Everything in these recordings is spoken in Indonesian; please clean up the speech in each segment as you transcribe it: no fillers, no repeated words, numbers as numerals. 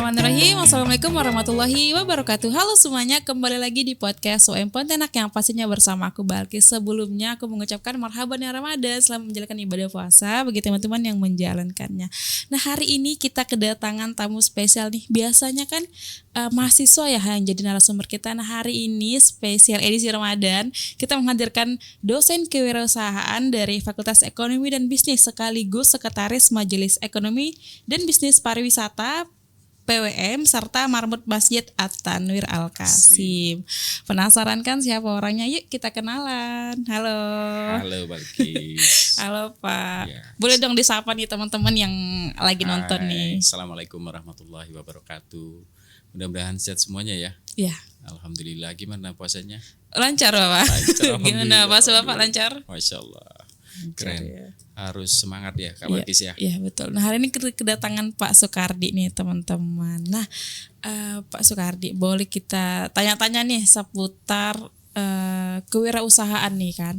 Bismillahirrahmanirrahim. Assalamualaikum warahmatullahi wabarakatuh. Halo semuanya, kembali lagi di podcast OM Pontianak yang pastinya bersama aku Balkis. Sebelumnya aku mengucapkan marhaban ya Ramadan, selamat menjalankan ibadah puasa bagi teman-teman yang menjalankannya. Nah, hari ini kita kedatangan tamu spesial nih. Biasanya kan mahasiswa ya yang jadi narasumber kita. Nah, hari ini spesial edisi Ramadan kita menghadirkan dosen kewirausahaan dari Fakultas Ekonomi dan Bisnis sekaligus Sekretaris Majelis Ekonomi dan Bisnis Pariwisata PWM serta Marmut Masjid At-Tanwir Al-Qasim. Penasaran kan siapa orangnya? Yuk kita kenalan. Halo. Halo Balkis. Halo Pak. Ya. Boleh dong disapa nih teman-teman yang lagi nonton nih. Assalamualaikum warahmatullahi wabarakatuh. Mudah-mudahan sehat semuanya ya. Iya. Alhamdulillah. Gimana puasanya? Lancar Bapak. Lancar, Gimana puasa Bapak lancar? Masya Allah. Keren. Ya. Harus semangat ya Kak Balkis ya. Iya betul. Nah, hari ini kedatangan Pak Soekardi nih teman-teman. Nah, Pak Soekardi, boleh kita tanya-tanya nih seputar kewirausahaan nih kan.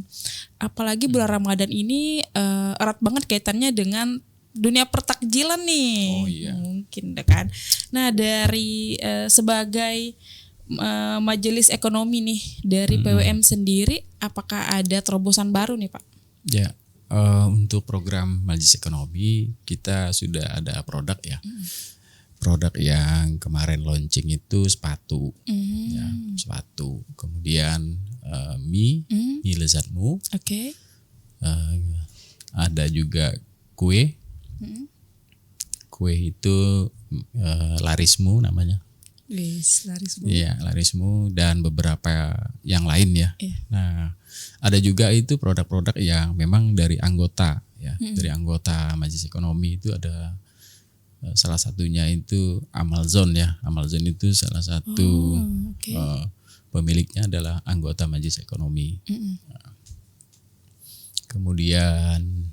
Apalagi bulan Ramadan ini erat banget kaitannya dengan dunia pertakjilan nih. Oh iya. Mungkin kan. Nah, dari sebagai majelis ekonomi nih dari PWM sendiri, apakah ada terobosan baru nih Pak? Ya, untuk program Majelis Ekonomi kita sudah ada produk ya. Produk yang kemarin launching itu sepatu, ya, sepatu. Kemudian mie lezatmu. Oke. Ada juga kue. Kue itu larismu namanya. Larismu. Iya, larismu dan beberapa yang lain ya. Iya. Nah, ada juga itu produk-produk yang memang dari anggota ya, dari anggota Majelis Ekonomi itu ada salah satunya itu Amalzon ya. Amalzon itu salah satu pemiliknya adalah anggota Majelis Ekonomi. Nah, kemudian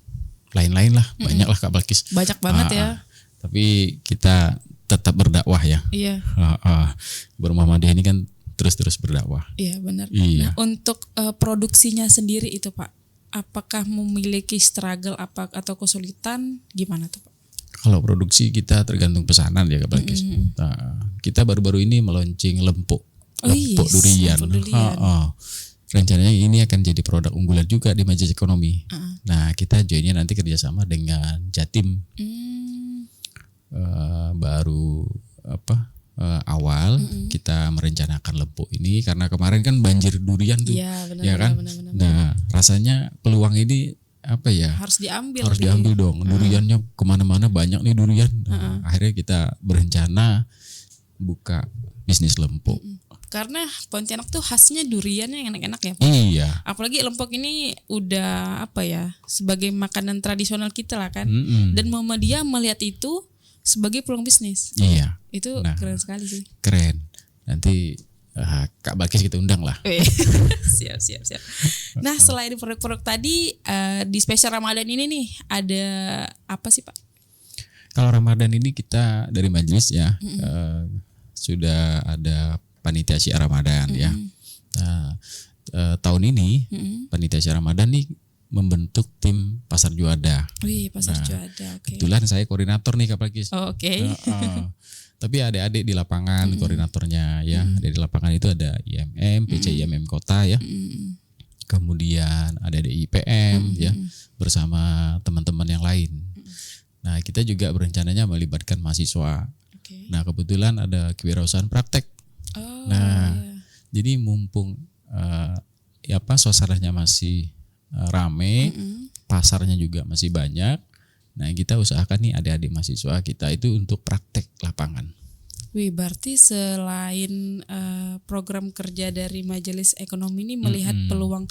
lain-lain lah, banyak lah Kak Balkis. Banyak banget ya. Tapi kita tetap berdakwah ya. Iya. Bermuhammadiyah ini kan terus berdakwah. Iya benar. Iya. Nah, untuk produksinya sendiri itu Pak, apakah memiliki struggle atau kesulitan gimana tuh Pak? Kalau produksi kita tergantung pesanan ya Kak Balkis. Nah, kita baru-baru ini meluncing lempuk durian. Rencananya ini akan jadi produk unggulan juga di Majelis Ekonomi. Nah, kita joinnya nanti kerjasama dengan Jatim. Baru awal kita merencanakan lempuk ini karena kemarin kan banjir durian tuh, benar, ya kan? Benar. Nah, rasanya peluang ini apa ya? Harus diambil. Harus diambil dong. Duriannya kemana-mana banyak nih durian. Nah, akhirnya kita berencana buka bisnis lempuk. Karena Pontianak tuh khasnya duriannya yang enak-enak ya Pak. Iya. Apalagi lempuk ini udah sebagai makanan tradisional kita lah kan. Dan Muhammadiyah melihat itu sebagai peluang bisnis. Iya. Itu keren sekali sih. Keren. Nanti Kak Balkis kita undang lah. Siap. Nah, selain produk-produk tadi di spesial Ramadan ini nih ada apa sih Pak? Kalau Ramadan ini kita dari majelis ya sudah ada panitia syiar Ramadan ya. Nah, tahun ini panitia syiar Ramadan nih membentuk tim pasar juada. Pasar juada. Okay. Kebetulan saya koordinator nih Kak Balkis. Oke. Tapi adik-adik di lapangan koordinatornya ya. Dari lapangan itu ada IMM, PCIMM Kota ya. Kemudian ada IPM ya bersama teman-teman yang lain. Nah, kita juga berencananya melibatkan mahasiswa. Okay. Nah, kebetulan ada kewirausahaan praktek. Jadi mumpung suasananya masih rame, pasarnya juga masih banyak. Nah, kita usahakan nih adik-adik mahasiswa kita itu untuk praktek lapangan. Berarti selain program kerja dari Majelis Ekonomi ini melihat peluang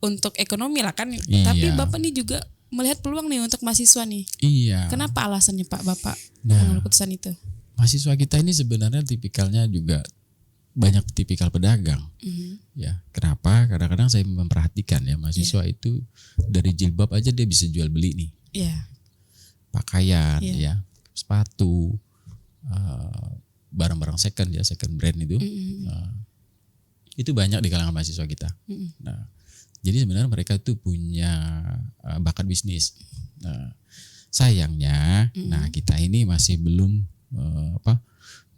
untuk ekonomi lah kan. Iya. Tapi Bapak nih juga melihat peluang nih untuk mahasiswa nih. Iya. Kenapa alasannya Pak Bapak mengambil keputusan itu? Mahasiswa kita ini sebenarnya tipikalnya juga banyak tipikal pedagang. Ya, kenapa? Kadang-kadang saya memperhatikan ya mahasiswa itu dari jilbab aja dia bisa jual beli nih. Iya. Pakaian ya, sepatu, barang-barang second brand itu. Itu banyak di kalangan mahasiswa kita. Nah, jadi sebenarnya mereka itu punya bakat bisnis. Nah, sayangnya nah kita ini masih belum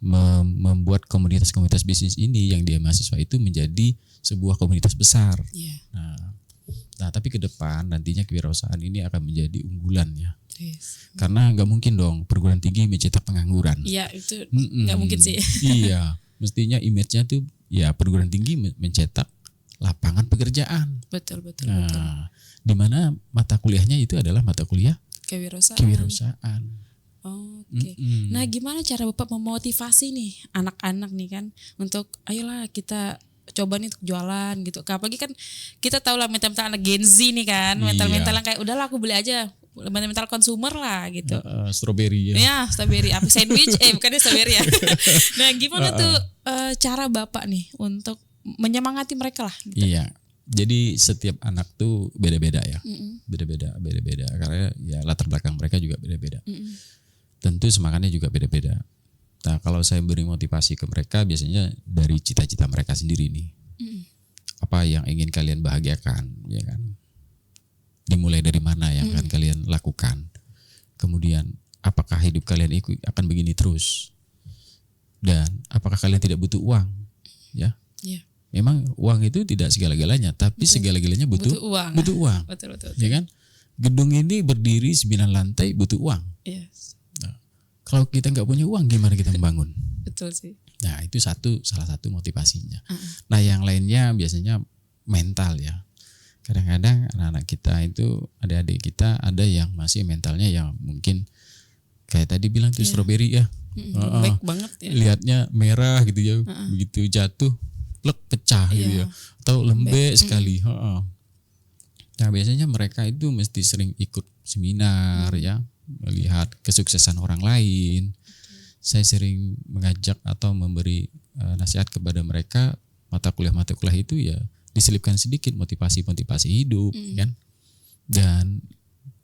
membuat komunitas-komunitas bisnis ini yang dia mahasiswa itu menjadi sebuah komunitas besar. Iya. Nah, tapi ke depan nantinya kewirausahaan ini akan menjadi unggulan ya. Yes. Karena nggak mungkin dong perguruan tinggi mencetak pengangguran. Iya, itu nggak mungkin sih. Iya, mestinya image-nya tuh ya perguruan tinggi mencetak lapangan pekerjaan. Betul. Nah, di mana mata kuliahnya itu adalah mata kuliah kewirausahaan. Oke. Nah, gimana cara Bapak memotivasi nih anak-anak nih kan untuk ayolah kita coba nih untuk jualan gitu. Apalagi kan kita tahu lah mental-mental anak Gen Z nih kan, mental-mental yang kayak udahlah aku beli aja, mental consumer lah gitu. Strawberry ya. Ya, strawberry apa sandwich? Bukannya strawberry ya. Nah, gimana tuh cara Bapak nih untuk menyemangati mereka lah gitu. Iya. Jadi setiap anak tuh beda-beda ya. Beda-beda karena ya latar belakang mereka juga beda-beda. Tentu semangatnya juga beda-beda. Nah, kalau saya beri motivasi ke mereka biasanya dari cita-cita mereka sendiri nih. Apa yang ingin kalian bahagiakan, ya kan? Dimulai dari mana yang akan kalian lakukan? Kemudian apakah hidup kalian akan begini terus? Dan apakah kalian tidak butuh uang? Ya. Iya. Memang uang itu tidak segala-galanya, tapi segala-galanya butuh uang. Betul. Ya kan? Gedung ini berdiri 9 lantai butuh uang. Yes. Nah, kalau kita nggak punya uang gimana kita membangun? Betul sih. Nah, itu salah satu motivasinya. Nah, yang lainnya biasanya mental ya. Kadang-kadang anak-anak kita itu, adik-adik kita ada yang masih mentalnya yang mungkin kayak tadi bilang tuh strawberry ya. Baik banget ya. Lihatnya merah gitu ya. Begitu jatuh plek pecah gitu ya. Atau lembek sekali. Nah, biasanya mereka itu mesti sering ikut seminar ya, melihat kesuksesan orang lain. Saya sering mengajak atau memberi nasihat kepada mereka, mata kuliah itu ya diselipkan sedikit motivasi hidup kan. Dan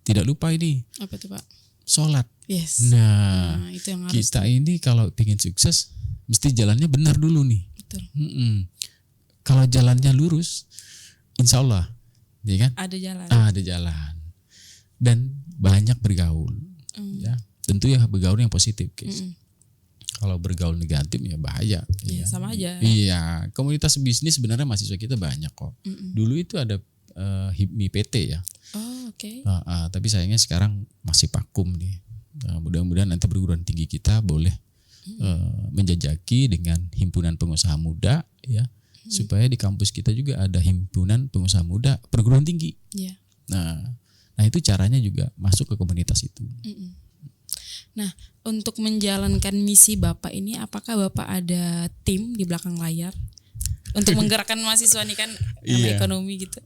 tidak lupa ini. Apa tuh, Pak? Sholat. Yes. Nah, itu yang harus kita ini kalau ingin sukses mesti jalannya benar dulu nih. Betul. Kalau jalannya lurus, insya Allah, ya kan? Ada jalan. Dan banyak bergaul, ya. Tentu ya bergaul yang positif, guys. Kalau bergaul negatif ya bahaya. Iya, sama aja. Iya, komunitas bisnis sebenarnya mahasiswa kita banyak kok. Dulu itu ada HIPMI PT ya. Oh, oke. Tapi sayangnya sekarang masih vakum nih. Mudah-mudahan nanti perguruan tinggi kita boleh menjajaki dengan himpunan pengusaha muda ya, supaya di kampus kita juga ada himpunan pengusaha muda perguruan tinggi. Yeah. Nah itu caranya juga masuk ke komunitas itu. Nah, untuk menjalankan misi Bapak ini, apakah Bapak ada tim di belakang layar untuk menggerakkan mahasiswa nih kan ekonomi gitu?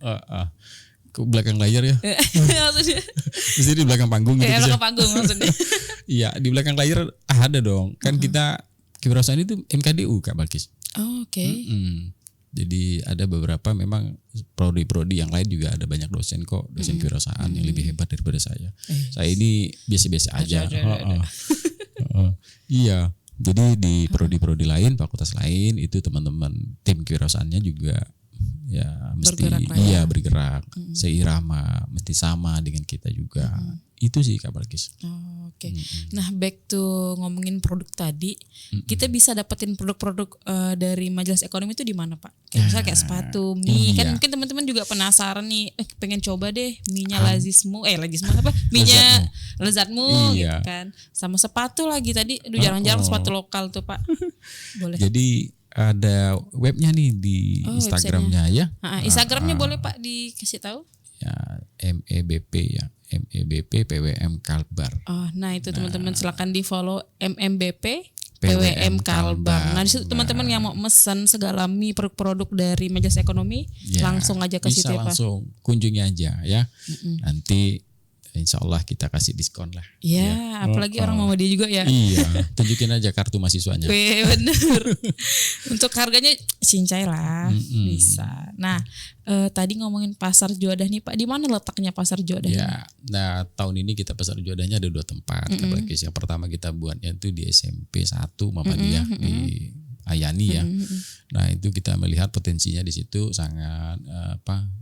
Ke belakang layar ya? Maksudnya? Mesti di belakang panggung gitu. Belakang panggung maksudnya. Iya, di belakang layar ada dong. Kan kita kewirausahaan itu MKDU Kak Balkis. Oh, oke. Jadi ada beberapa memang prodi-prodi yang lain juga ada banyak dosen kok, dosen kewirausahaan yang lebih hebat daripada saya. Saya ini biasa-biasa aja. Iya. Jadi di prodi-prodi lain, fakultas lain itu teman-teman tim kewirausahaannya juga ya mesti bergerak seirama, mesti sama dengan kita juga. Itu sih Kak Balkis. Oke. Nah, back to ngomongin produk tadi, kita bisa dapetin produk-produk dari Majelis Ekonomi itu di mana, Pak? Kayak misalnya kayak sepatu, mie, kan mungkin teman-teman juga penasaran nih, pengen coba deh mie-nya Lazismu apa? Mie-nya Lezatmu gitu kan. Sama sepatu lagi tadi, jarang-jarang sepatu lokal tuh, Pak. Boleh. Jadi ada webnya nih di Instagramnya ya. Instagramnya boleh Pak dikasih tahu? Ya, MEBP ya. MEBP PWM Kalbar. Nah itu teman-teman silakan di follow MMBP PWM Kalbar. Nah di situ teman-teman yang mau mesen segala mie produk-produk dari Majelis Ekonomi langsung aja ke situ ya Pak. Langsung kunjungi aja ya. Nanti insya Allah kita kasih diskon lah. Ya, apalagi orang mau dia juga ya. Iya, tunjukin aja kartu mahasiswanya. Bener. Untuk harganya cincai lah, bisa. Nah, tadi ngomongin pasar Juadah nih Pak, di mana letaknya pasar Juadah? Ya, nah tahun ini kita pasar Juadahnya ada 2 tempat. Yang pertama kita buatnya itu di SMP 1 Muhammadiyah di Ayani ya. Nah itu kita melihat potensinya di situ sangat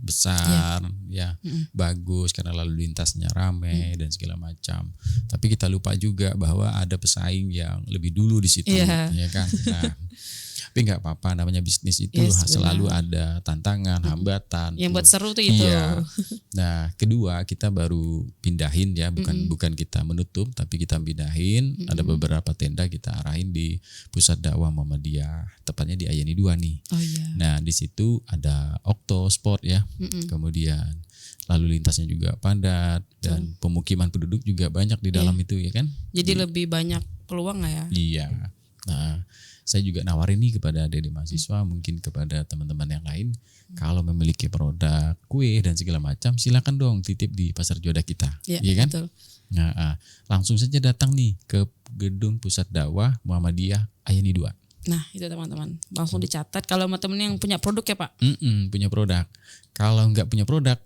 besar ya, bagus karena lalu lintasnya ramai dan segala macam. Tapi kita lupa juga bahwa ada pesaing yang lebih dulu di situ, ya kan. Nah, tapi nggak apa-apa, namanya bisnis itu selalu ada tantangan, hambatan. Yang buat seru tuh itu. Iya. Nah, kedua kita baru pindahin ya, bukan kita menutup, tapi kita pindahin. Ada beberapa tenda kita arahin di Pusat Dakwah Muhammadiyah, tepatnya di Ayani 2 nih. Oh iya. Nah, di situ ada Okto Sport ya. Kemudian lalu lintasnya juga padat dan pemukiman penduduk juga banyak di dalam itu ya kan. Jadi lebih banyak peluang nggak ya? Iya. Nah, saya juga nawarin nih kepada adik-adik mahasiswa, mungkin kepada teman-teman yang lain, kalau memiliki produk kue dan segala macam, silakan dong titip di Pasar Juanda kita, ya kan? Betul. Nah, langsung saja datang nih ke Gedung Pusat Dakwah Muhammadiyah Ayani 2. Nah itu teman-teman, langsung dicatat kalau teman-teman yang punya produk ya Pak. Punya produk. Kalau nggak punya produk,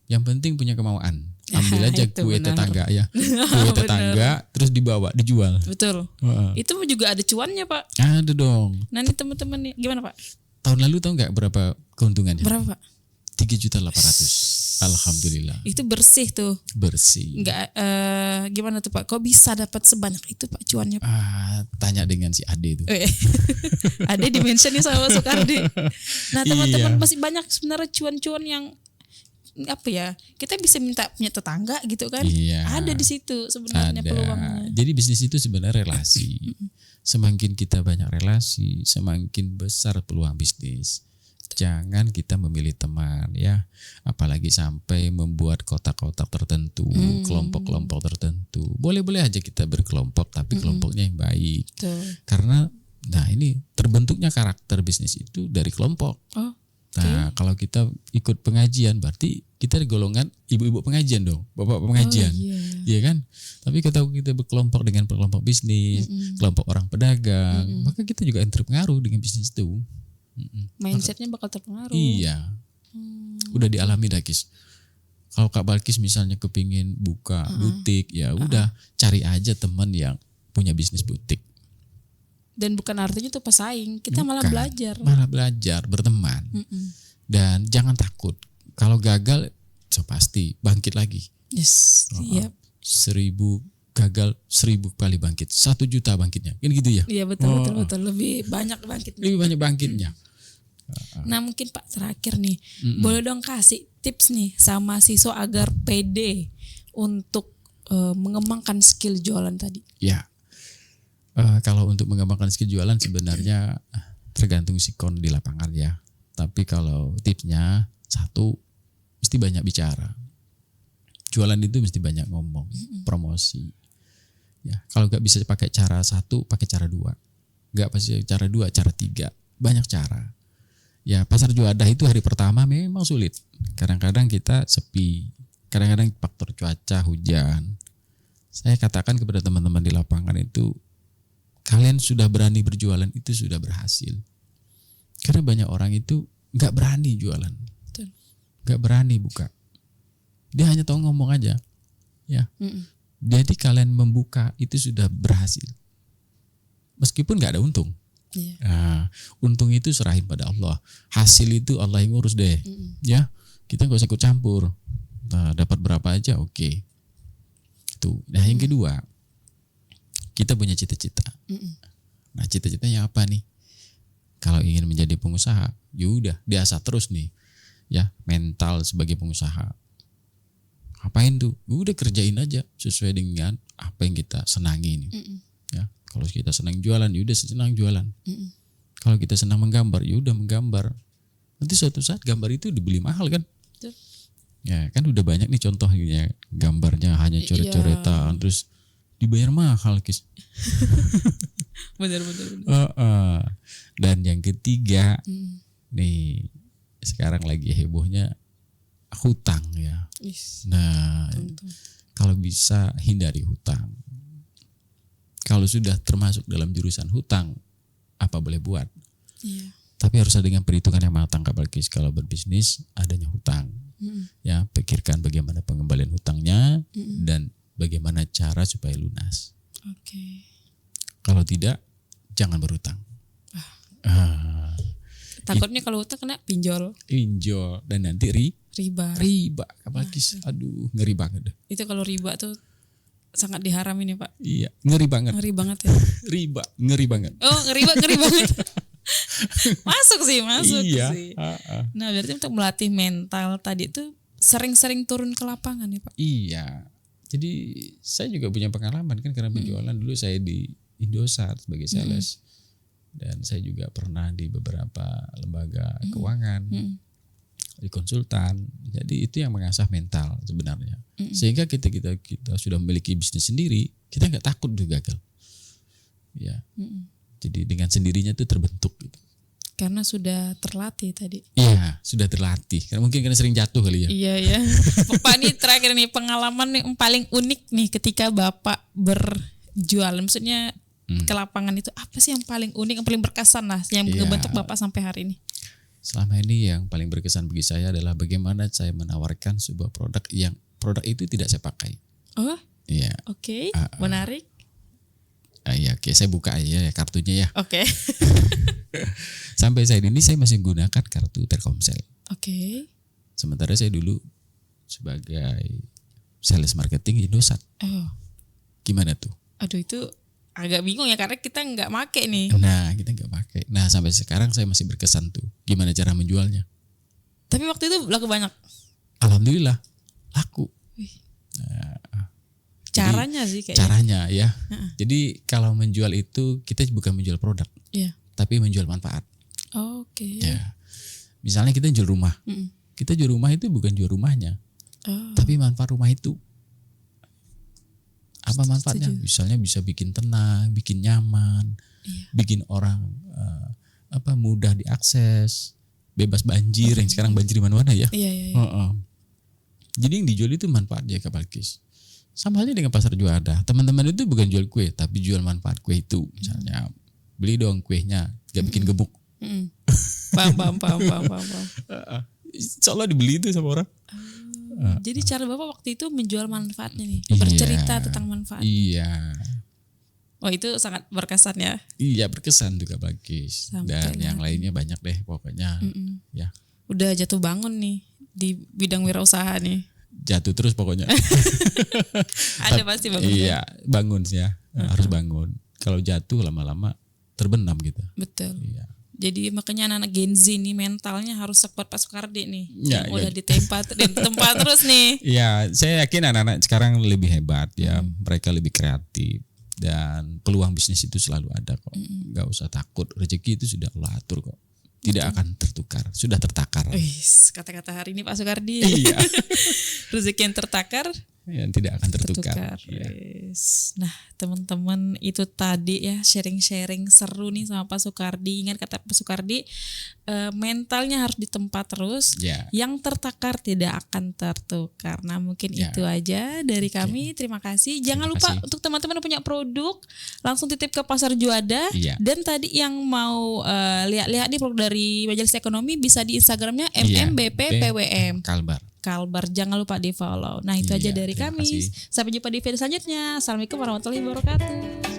yang penting punya kemauan. Ambil aja kue tetangga ya, kue tetangga terus dibawa dijual. Betul. Itu juga ada cuannya Pak. Ada dong. Nah ini teman-teman nih gimana Pak? Tahun lalu tahu nggak berapa keuntungannya? Berapa Pak? 3.800.000. Alhamdulillah. Itu bersih tuh. Bersih. Enggak gimana tuh Pak? Kok bisa dapat sebanyak itu Pak cuannya Pak? Tanya dengan si Ade itu. Ade dimention nih sama Soekardi. Nah teman-teman masih banyak sebenarnya cuan-cuan yang kita bisa minta punya tetangga gitu kan. Ada di situ sebenarnya peluangnya. Jadi bisnis itu sebenarnya relasi. Semakin kita banyak relasi, semakin besar peluang bisnis. Jangan kita memilih teman ya, apalagi sampai membuat kotak-kotak tertentu, kelompok-kelompok tertentu. Boleh-boleh aja kita berkelompok, tapi kelompoknya yang baik. Karena ini terbentuknya karakter bisnis itu dari kelompok. Nah, kalau kita ikut pengajian berarti kita di golongan ibu-ibu pengajian dong, bapak pengajian, iya kan? Tapi kita berkelompok dengan kelompok bisnis, kelompok orang pedagang, maka kita juga terpengaruh dengan bisnis itu. Mindsetnya bakal terpengaruh. Iya, udah dialami dah Kis. Kalau Kak Balkis misalnya kepingin buka butik, ya udah cari aja teman yang punya bisnis butik. Dan bukan artinya itu pesaing, kita malah belajar. Malah belajar, berteman. Dan jangan takut. Kalau gagal, pasti bangkit lagi. Yes, siap. 1000 gagal, 1000 kali bangkit. 1 juta bangkitnya. Kan gitu ya? Iya betul. Lebih banyak bangkitnya. Lebih banyak bangkitnya. Nah mungkin Pak terakhir nih, boleh dong kasih tips nih sama siswa agar pede untuk mengembangkan skill jualan tadi. Ya. Kalau untuk mengembangkan skill jualan sebenarnya tergantung sikon di lapangan ya. Tapi kalau tipsnya, 1, mesti banyak bicara. Jualan itu mesti banyak ngomong, promosi. Ya, kalau nggak bisa pakai cara 1, pakai cara 2. Nggak pasti cara 2, cara 3. Banyak cara. Ya Pasar Juanda itu hari pertama memang sulit. Kadang-kadang kita sepi. Kadang-kadang faktor cuaca, hujan. Saya katakan kepada teman-teman di lapangan itu, kalian sudah berani berjualan itu sudah berhasil. Karena banyak orang itu nggak berani jualan, nggak berani buka. Dia hanya tahu ngomong aja, ya. Jadi kalian membuka itu sudah berhasil, meskipun nggak ada untung. Nah, untung itu serahin pada Allah. Hasil itu Allah yang ngurus deh, ya. Kita nggak usah ikut campur. Nah, dapat berapa aja, oke. Itu. Nah, yang kedua, kita punya cita-cita. Nah, cita-citanya apa nih? Kalau ingin menjadi pengusaha, yaudah diasah terus nih, ya mental sebagai pengusaha. Apain tuh? Udah kerjain aja sesuai dengan apa yang kita senangi nih. Ya, kalau kita senang jualan, yaudah senang jualan. Kalau kita senang menggambar, yaudah menggambar. Nanti suatu saat gambar itu dibeli mahal kan? Ya kan udah banyak nih contohnya, gambarnya hanya coret-coretan, terus dibayar mahal Kis. Benar. Dan yang ketiga, nih sekarang lagi hebohnya hutang ya. Nah, kalau bisa hindari hutang. Kalau sudah termasuk dalam jurusan hutang, apa boleh buat? Tapi harus ada dengan perhitungan yang matang Kak Balkis. Kalau berbisnis adanya hutang, ya pikirkan bagaimana pengembalian hutangnya dan bagaimana cara supaya lunas. Kalau tidak, jangan berhutang. Takutnya kalau utang kena pinjol, dan nanti riba. apalagi aduh ngeri banget deh. Itu kalau riba tuh sangat diharamin ya Pak. Iya, ngeri banget. Ngeri banget ya. Riba, ngeri banget. Oh, ngeri banget. Masuk sih. Iya. Nah, berarti untuk melatih mental tadi tuh sering-sering turun ke lapangan ya Pak. Iya. Jadi saya juga punya pengalaman kan karena penjualan dulu saya di Indosat sebagai sales. Dan saya juga pernah di beberapa lembaga keuangan, di konsultan. Jadi itu yang mengasah mental sebenarnya. Sehingga kita sudah memiliki bisnis sendiri, kita nggak takut tuh gagal. Ya. Jadi dengan sendirinya itu terbentuk gitu. Karena sudah terlatih tadi. Iya, sudah terlatih. Karena mungkin sering jatuh kali ya. Iya. Pak nih terakhir nih pengalaman yang paling unik nih ketika Bapak berjual. Maksudnya ke lapangan itu apa sih yang paling unik, yang paling berkesan lah yang membentuk Bapak sampai hari ini? Selama ini yang paling berkesan bagi saya adalah bagaimana saya menawarkan sebuah produk yang produk itu tidak saya pakai. Oh? Iya. Oke, menarik. Iya, oke, saya buka aja ya kartunya ya. Oke. Sampai saat ini saya masih menggunakan kartu Telkomsel. Oke. Sementara saya dulu sebagai sales marketing Indosat. Oh. Gimana tuh? Aduh itu agak bingung ya karena kita nggak make nih. Nah kita nggak pakai. Nah sampai sekarang saya masih berkesan tuh. Gimana cara menjualnya? Tapi waktu itu laku banyak. Alhamdulillah laku. Nah, caranya sih kayaknya. Caranya ya. Jadi kalau menjual itu kita bukan menjual produk, tapi menjual manfaat. Oke. Ya. Misalnya kita jual rumah. Kita jual rumah itu bukan jual rumahnya, tapi manfaat rumah itu. Apa manfaatnya? Misalnya bisa bikin tenang, bikin nyaman, bikin orang mudah diakses, bebas banjir. Yang sekarang banjir di mana-mana ya. Iya. Jadi yang dijual itu manfaatnya Kak Balkis. Sama halnya dengan pasar Juanda. Teman-teman itu bukan jual kue, tapi jual manfaat kue itu. Misalnya beli dong kuenya, gak bikin gemuk. Paham. Insya Allah dibeli itu sama orang. Jadi cara Bapak waktu itu menjual manfaatnya nih, bercerita tentang manfaat. Iya. Oh itu sangat berkesan ya. Iya berkesan juga Bagis. Dan yang lainnya banyak deh pokoknya. Ya. Udah jatuh bangun nih di bidang wirausaha nih. Jatuh terus pokoknya. Ada pasti bangun. Iya bangun ya, harus bangun. Kalau jatuh lama-lama terbenam gitu. Betul. Iya. Jadi makanya anak-anak Gen Z nih mentalnya harus sekuat Pak Soekardi nih. Ya, udah ditempa terus nih. Iya, saya yakin anak-anak sekarang lebih hebat ya. Mereka lebih kreatif dan peluang bisnis itu selalu ada kok. Gak usah takut, rezeki itu sudah Allah atur kok. Tidak akan tertukar, sudah tertakar. Kata-kata hari ini Pak Soekardi. Iya. Rezeki yang tertakar yang tidak akan tertukar. Ya. Nah teman-teman itu tadi ya sharing-sharing seru nih sama Pak Soekardi. Ingat kata Pak Soekardi, mentalnya harus ditempa terus. Yang tertakar tidak akan tertukar. Nah mungkin itu aja dari kami. Terima kasih. Jangan lupa untuk teman-teman yang punya produk langsung titip ke Pasar Juanda. Dan tadi yang mau lihat-lihat nih produk dari Majelis Ekonomi bisa di Instagramnya MMBPPWM Kalbar, jangan lupa di follow. Nah itu aja dari kami. Sampai jumpa di video selanjutnya. Assalamualaikum warahmatullahi wabarakatuh.